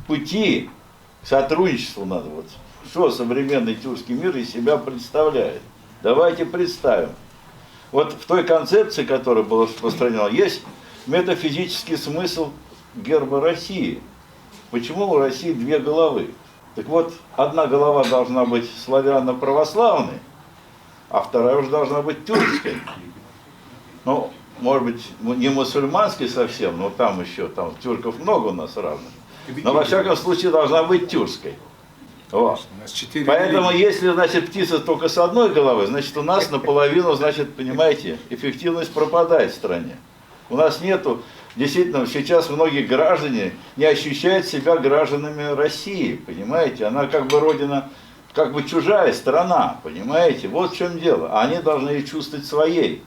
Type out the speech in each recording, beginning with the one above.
пути к сотрудничеству надо. Вот, что современный тюркский мир из себя представляет. Давайте представим. Вот в той концепции, которая была распространена, есть метафизический смысл герба России. Почему у России две головы? Так вот, одна голова должна быть славяно-православной, а вторая уже должна быть тюркской. Ну, может быть, не мусульманской совсем, но там еще, там тюрков много у нас равных. Но во всяком случае должна быть тюркской. Вот. Поэтому если, значит, птица только с одной головой, значит, у нас наполовину, значит, понимаете, эффективность пропадает в стране. У нас нету, действительно, сейчас многие граждане не ощущают себя гражданами России, понимаете? Она как бы родина, как бы чужая страна, понимаете? Вот в чем дело. А они должны ее чувствовать своей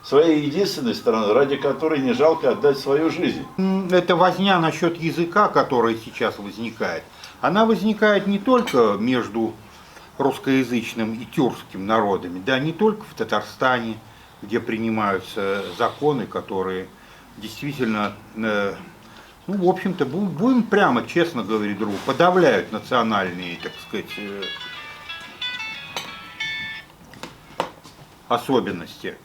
единственной страной, ради которой не жалко отдать свою жизнь. Эта возня насчет языка, которая сейчас возникает, она возникает не только между русскоязычным и тюркским народами, да, не только в Татарстане, где принимаются законы, которые действительно, ну, в общем-то, будем прямо, честно говорить другу, подавляют национальные, так сказать, особенности.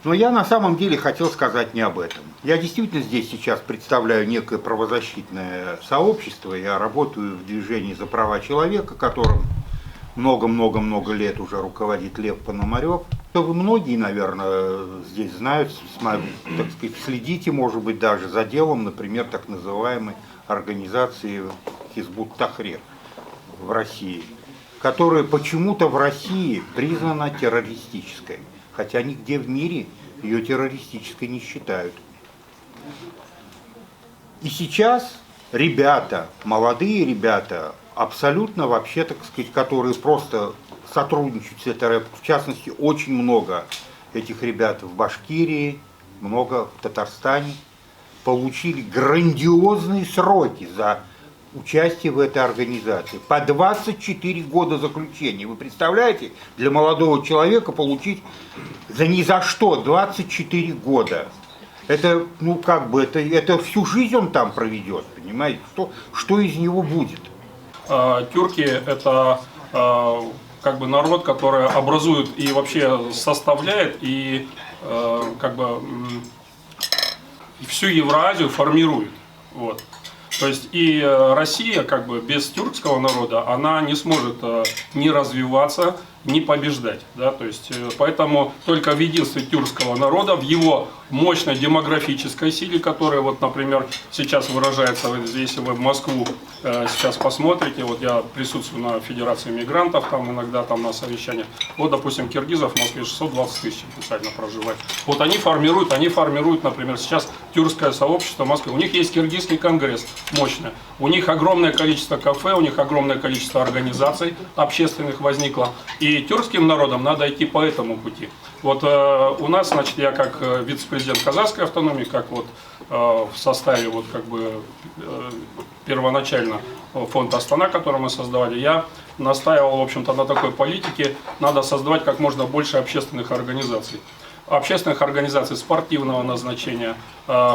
Но я на самом деле хотел сказать не об этом. Я действительно здесь сейчас представляю некое правозащитное сообщество. Я работаю в движении за права человека, которым много-много-много лет уже руководит Лев Пономарев. Вы многие, наверное, здесь знают, так сказать, следите, может быть, даже за делом, например, так называемой организации Хизбут Тахрир в России, которая почему-то в России признана террористической. Хотя нигде в мире ее террористической не считают. И сейчас ребята, молодые ребята, абсолютно вообще, так сказать, которые просто сотрудничают с этой, в частности, очень много этих ребят в Башкирии, много в Татарстане, получили грандиозные сроки за участие в этой организации. По 24 года заключения. Вы представляете, для молодого человека получить за ни за что 24 года. Это, ну как бы, это всю жизнь он там проведет, понимаете? Что из него будет? Тюрки – это как бы народ, который образует и вообще составляет, и как бы всю Евразию формирует. Вот. То есть и Россия как бы без тюркского народа, она не сможет ни развиваться, ни побеждать. Да? То есть, поэтому только в единстве тюркского народа, в его мощной демографической силе, которая, вот, например, сейчас выражается, если вы в Москву сейчас посмотрите, вот я присутствую на Федерации мигрантов, там иногда там на совещаниях, вот, допустим, киргизов в Москве 620 тысяч официально проживает. Вот они формируют, например, сейчас тюркское сообщество в Москве. У них есть киргизский конгресс мощный, у них огромное количество кафе, у них огромное количество организаций общественных возникло. И тюркским народам надо идти по этому пути. Вот у нас, значит, я как вице-президент Казахской автономии, как вот в составе вот как бы первоначально фонд Астана, который мы создавали, я настаивал, в общем-то, на такой политике. Надо создавать как можно больше общественных организаций. Общественных организаций спортивного назначения,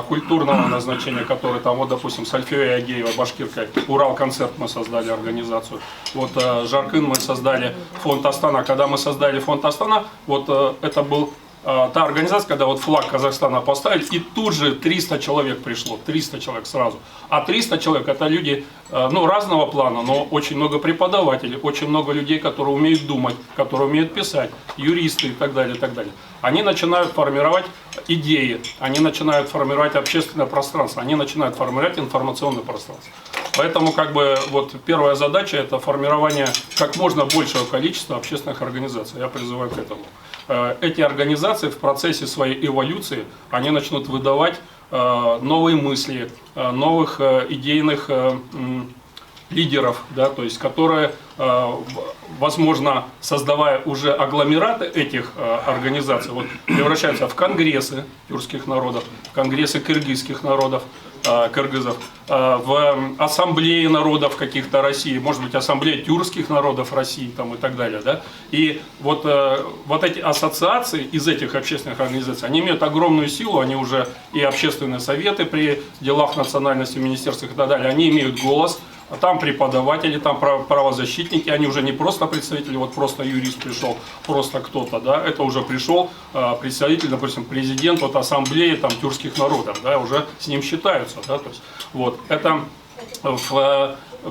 культурного назначения, которые там, вот, допустим, с Альфией Агеевой, башкиркой, Урал-концерт мы создали организацию, вот Жаркын мы создали фонд Астана. Когда мы создали фонд Астана, вот это был та организация, когда вот флаг Казахстана поставили, и тут же 300 человек пришло, 300 человек сразу. А 300 человек это люди, ну, разного плана, но очень много преподавателей, очень много людей, которые умеют думать, которые умеют писать, юристы и так далее, и так далее. Они начинают формировать идеи, они начинают формировать общественное пространство, они начинают формировать информационное пространство. Поэтому как бы вот первая задача это формирование как можно большего количества общественных организаций. Я призываю к этому. Эти организации в процессе своей эволюции, они начнут выдавать новые мысли, новых идейных лидеров, да, то есть которые, возможно, создавая уже агломераты этих организаций, вот, превращаются в конгрессы тюркских народов, в конгрессы киргизских народов, кыргызов, в ассамблее народов каких-то России, может быть, ассамблея тюркских народов России там, и так далее. Да? И вот эти ассоциации из этих общественных организаций, они имеют огромную силу, они уже и общественные советы при делах национальности, министерствах и так далее, они имеют голос. Там преподаватели, там правозащитники, они уже не просто представители, вот просто юрист пришел, просто кто-то, да, это уже пришел представитель, допустим, президент вот ассамблеи там тюркских народов, да, уже с ним считаются, да, то есть, вот, это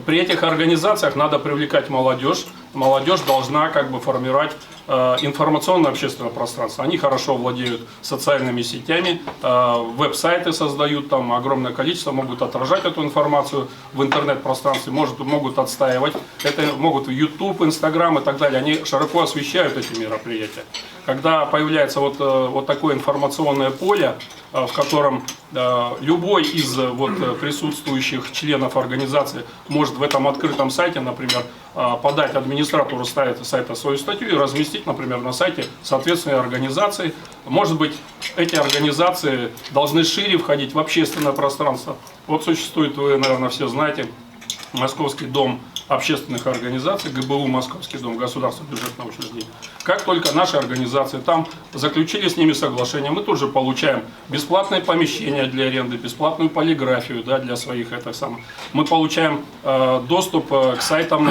при этих организациях надо привлекать молодежь, молодежь должна как бы формировать информационное общественное пространство. Они хорошо владеют социальными сетями, веб-сайты создают, там огромное количество, могут отражать эту информацию в интернет-пространстве, могут отстаивать, это могут в YouTube, Instagram и так далее, они широко освещают эти мероприятия. Когда появляется вот такое информационное поле, в котором любой из присутствующих членов организации может в этом открытом сайте, например, подать администратору сайта свою статью и разместить, например, на сайте соответственной организации. Может быть, эти организации должны шире входить в общественное пространство. Вот существует, вы, наверное, все знаете, Московский дом общественных организаций, ГБУ Московский дом, государственное бюджетное учреждение. Как только наши организации там заключили с ними соглашение, мы тут же получаем бесплатное помещение для аренды, бесплатную полиграфию, да, для своих Мы получаем доступ к сайтам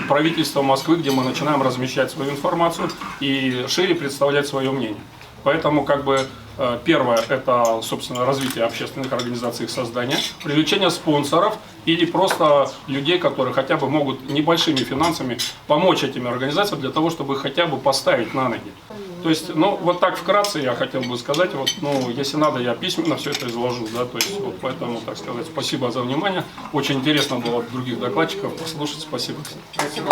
правительства Москвы, где мы начинаем размещать свою информацию и шире представлять свое мнение. Поэтому как бы первое – это, собственно, развитие общественных организаций, их создание, привлечение спонсоров или просто людей, которые хотя бы могут небольшими финансами помочь этим организациям для того, чтобы их хотя бы поставить на ноги. То есть, ну, вот так вкратце я хотел бы сказать, вот, ну, если надо, я письменно все это изложу, да, то есть, вот, поэтому, так сказать, спасибо за внимание. Очень интересно было других докладчиков послушать, спасибо. Спасибо.